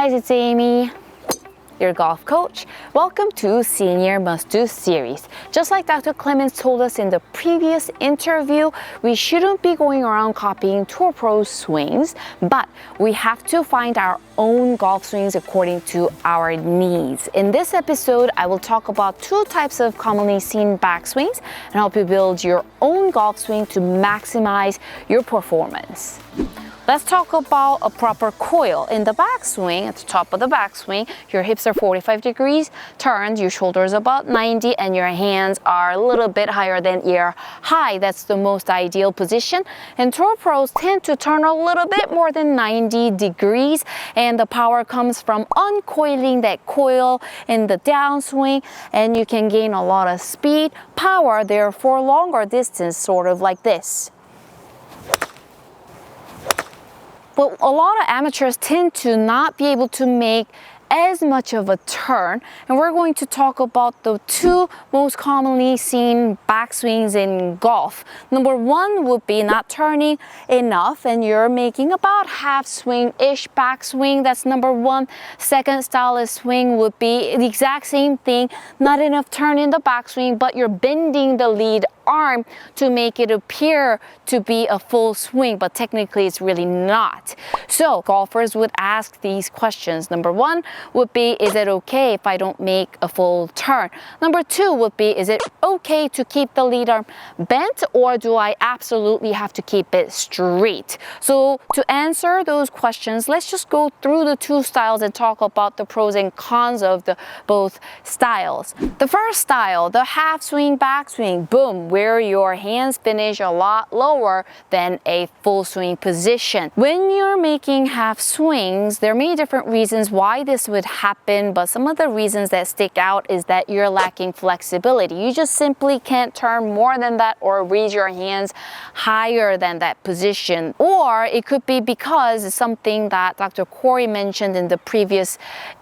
guys, it's Amy, your golf coach. Welcome to Senior Must Do series. Just like Dr. Clemens told us in the previous interview, we shouldn't be going around copying tour pros swings, but we have to find our own golf swings according to our needs. In this episode, I will talk about two types of commonly seen backswings and help you build your own golf swing to maximize your performance. Let's talk about a proper coil. In the backswing, at the top of the backswing, your hips are 45 degrees turned, your shoulders about 90, and your hands are a little bit higher than ear high. That's the most ideal position. And tour pros tend to turn a little bit more than 90 degrees, and the power comes from uncoiling that coil in the downswing, and you can gain a lot of speed, power, therefore longer distance, sort of like this. But a lot of amateurs tend to not be able to make as much of a turn, and we're going to talk about the two most commonly seen backswings in golf. Number one would be not turning enough and you're making about half swing-ish backswing. That's number one. Second style of swing would be the exact same thing, not enough turn in the backswing, but you're bending the lead arm to make it appear to be a full swing, but technically it's really not. So golfers would ask these questions. Number one would be, is it okay if I don't make a full turn? Number two would be, is it okay to keep the lead arm bent, or do I absolutely have to keep it straight? So to answer those questions, let's just go through the two styles and talk about the pros and cons of the both styles. The first style, the half swing backswing, boom, where your hands finish a lot lower than a full swing position. When you're making half swings, there are many different reasons why this would happen, but some of the reasons that stick out is that you're lacking flexibility. You just simply can't turn more than that or raise your hands higher than that position. Or it could be because it's something that Dr. Corey mentioned in the previous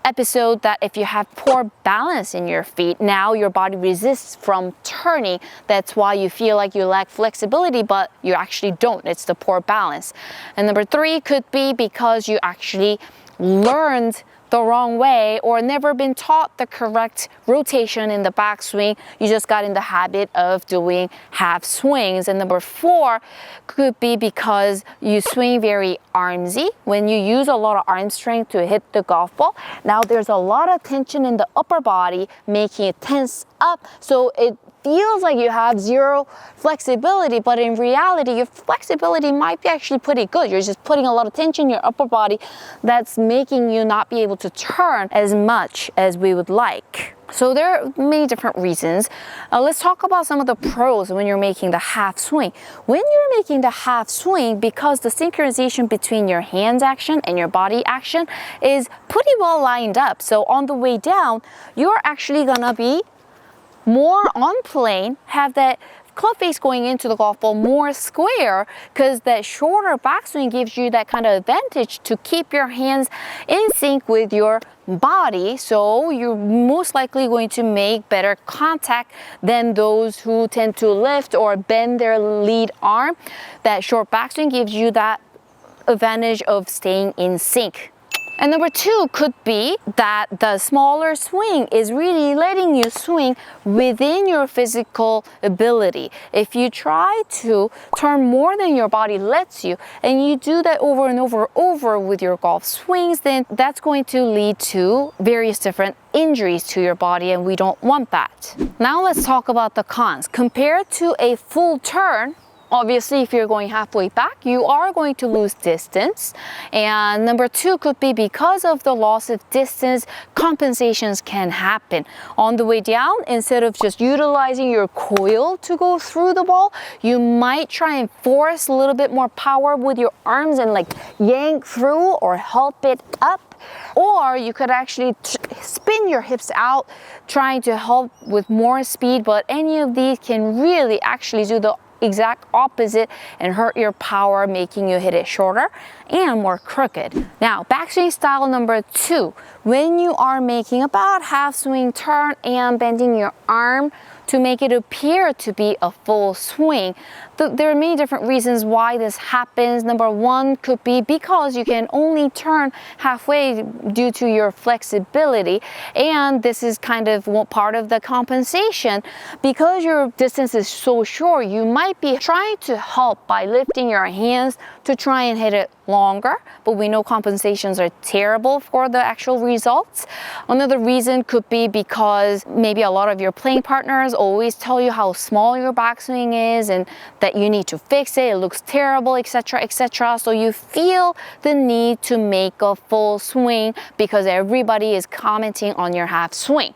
episode, that if you have poor balance in your feet, now your body resists from turning. That's why you feel like you lack flexibility, but you actually don't. It's the poor balance. And number three could be because you actually learned the wrong way or never been taught the correct rotation in the backswing. You just got in the habit of doing half swings. And number four could be because you swing very armsy. When you use a lot of arm strength to hit the golf ball, now there's a lot of tension in the upper body, making it tense up, so it feels like you have zero flexibility, but in reality your flexibility might be actually pretty good. You're just putting a lot of tension in your upper body that's making you not be able to turn as much as we would like. So there are many different reasons. Let's talk about some of the pros when you're making the half swing. When you're making the half swing, because the synchronization between your hands action and your body action is pretty well lined up, so on the way down you're actually gonna be more on plane, have that club face going into the golf ball more square, because that shorter backswing gives you that kind of advantage to keep your hands in sync with your body. So you're most likely going to make better contact than those who tend to lift or bend their lead arm. That short backswing gives you that advantage of staying in sync. And number two could be that the smaller swing is really letting you swing within your physical ability. If you try to turn more than your body lets you, and you do that over and over with your golf swings, then that's going to lead to various different injuries to your body, and we don't want that. Now let's talk about the cons. Compared to a full turn, obviously, if you're going halfway back, you are going to lose distance. And number two could be because of the loss of distance, compensations can happen. On the way down, instead of just utilizing your coil to go through the ball, you might try and force a little bit more power with your arms and like yank through or help it up. Or you could actually spin your hips out, trying to help with more speed, but any of these can really actually do the exact opposite and hurt your power, making you hit it shorter and more crooked. Now, backswing style number two, when you are making about half swing turn and bending your arm to make it appear to be a full swing, there are many different reasons why this happens. Number one could be because you can only turn halfway due to your flexibility, and this is kind of part of the compensation. Because your distance is so short, you might be trying to help by lifting your hands to try and hit it longer, but we know compensations are terrible for the actual results. Another reason could be because maybe a lot of your playing partners always tell you how small your backswing is and that you need to fix it, it looks terrible, etc., etc. So you feel the need to make a full swing because everybody is commenting on your half swing.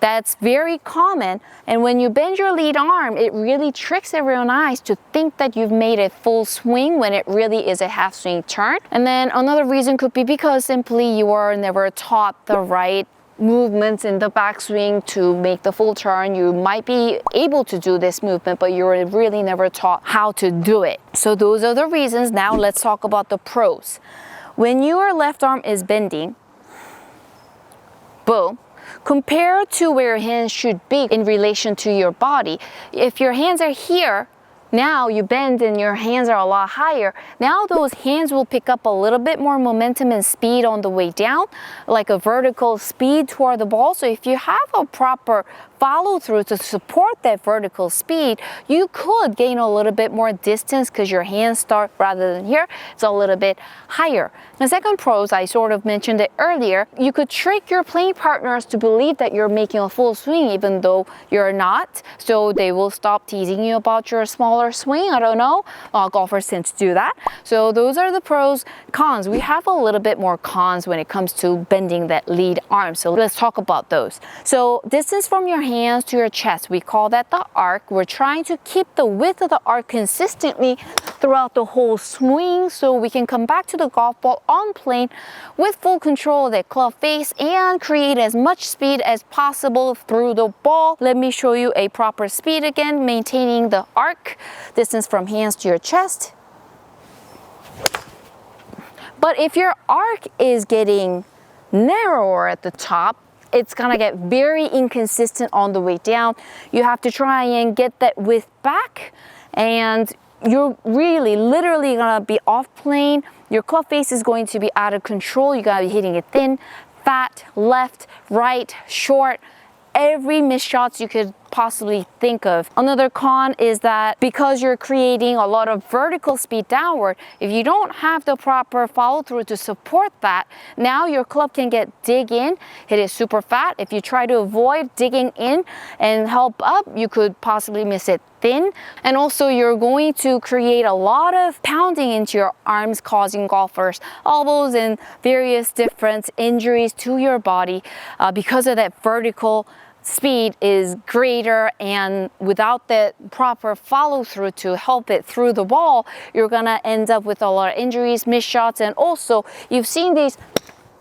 That's very common, and when you bend your lead arm, it really tricks everyone's eyes to think that you've made a full swing when it really is a half swing turn. And then another reason could be because simply you were never taught the right movements in the backswing to make the full turn. You might be able to do this movement, but you were really never taught how to do it. So those are the reasons. Now let's talk about the pros. When your left arm is bending, boom, compared to where your hands should be in relation to your body. If your hands are here, now you bend and your hands are a lot higher. Now those hands will pick up a little bit more momentum and speed on the way down, like a vertical speed toward the ball. So if you have a proper follow through to support that vertical speed, you could gain a little bit more distance because your hands start rather than here, it's a little bit higher. The second pros, I sort of mentioned it earlier, you could trick your playing partners to believe that you're making a full swing even though you're not. So they will stop teasing you about your smaller swing. I don't know, golfers tend to do that. So those are the pros. Cons, we have a little bit more cons when it comes to bending that lead arm. So let's talk about those. So distance from your hands to your chest, we call that the arc. We're trying to keep the width of the arc consistently throughout the whole swing so we can come back to the golf ball on plane with full control of the club face and create as much speed as possible through the ball. Let me show you a proper speed again, maintaining the arc, distance from hands to your chest. But if your arc is getting narrower at the top, it's gonna get very inconsistent on the way down. You have to try and get that width back, and you're really literally gonna be off plane. Your club face is going to be out of control. You're gonna be hitting it thin, fat, left, right, short, every missed shots you could possibly think of. Another con is that because you're creating a lot of vertical speed downward, if you don't have the proper follow through to support that, now your club can dig in, hit it super fat. If you try to avoid digging in and help up, you could possibly miss it thin. And also you're going to create a lot of pounding into your arms, causing golfers elbows and various different injuries to your body because of that vertical speed is greater, and without the proper follow through to help it through the ball, you're gonna end up with a lot of injuries, missed shots, and also you've seen these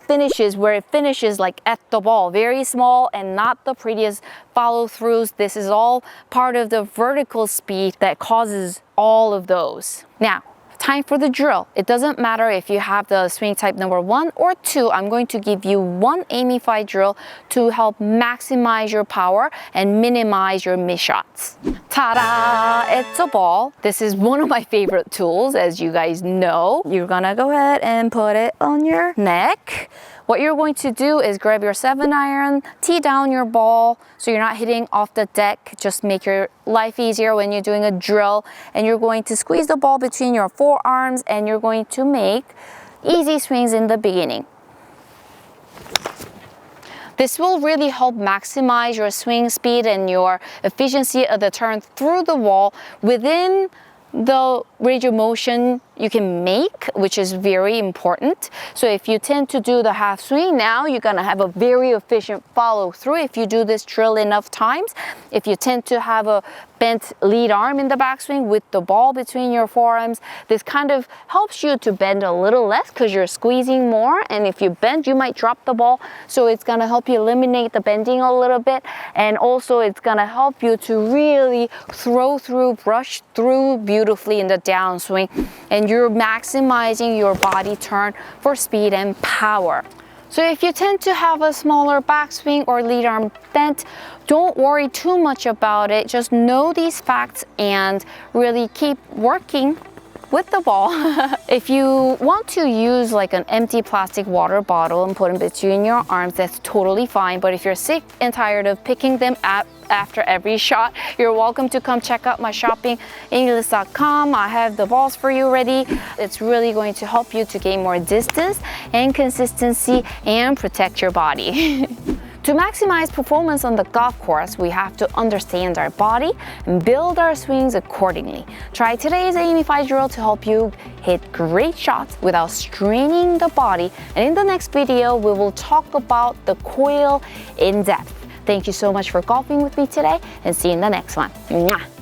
finishes where it finishes like at the ball, very small and not the prettiest follow throughs. This is all part of the vertical speed that causes all of those. Now, time for the drill. It doesn't matter if you have the swing type number 1 or 2. I'm going to give you one Aimee drill to help maximize your power and minimize your missed shots. Ta-da! It's a ball. This is one of my favorite tools, as you guys know. You're gonna go ahead and put it on your neck. What you're going to do is grab your 7-iron, tee down your ball so you're not hitting off the deck. Just make your life easier when you're doing a drill. And you're going to squeeze the ball between your forearms and you're going to make easy swings in the beginning. This will really help maximize your swing speed and your efficiency of the turn through the wall within the range of motion you can make, which is very important. So if you tend to do the half swing, now you're gonna have a very efficient follow through if you do this drill enough times. If you tend to have a bent lead arm in the backswing with the ball between your forearms, this kind of helps you to bend a little less because you're squeezing more, and if you bend you might drop the ball, so it's gonna help you eliminate the bending a little bit, and also it's gonna help you to really throw through, brush through beautifully in the downswing, and you're maximizing your body turn for speed and power. So if you tend to have a smaller backswing or lead arm bent, don't worry too much about it. Just know these facts and really keep working with the ball. If you want to use like an empty plastic water bottle and put it between your arms, that's totally fine. But if you're sick and tired of picking them up after every shot, you're welcome to come check out my shopping, aimeelist.com. I have the balls for you ready. It's really going to help you to gain more distance and consistency and protect your body. To maximize performance on the golf course, we have to understand our body and build our swings accordingly. Try today's Aimee 5 drill to help you hit great shots without straining the body. And in the next video, we will talk about the coil in depth. Thank you so much for golfing with me today, and see you in the next one. Mwah.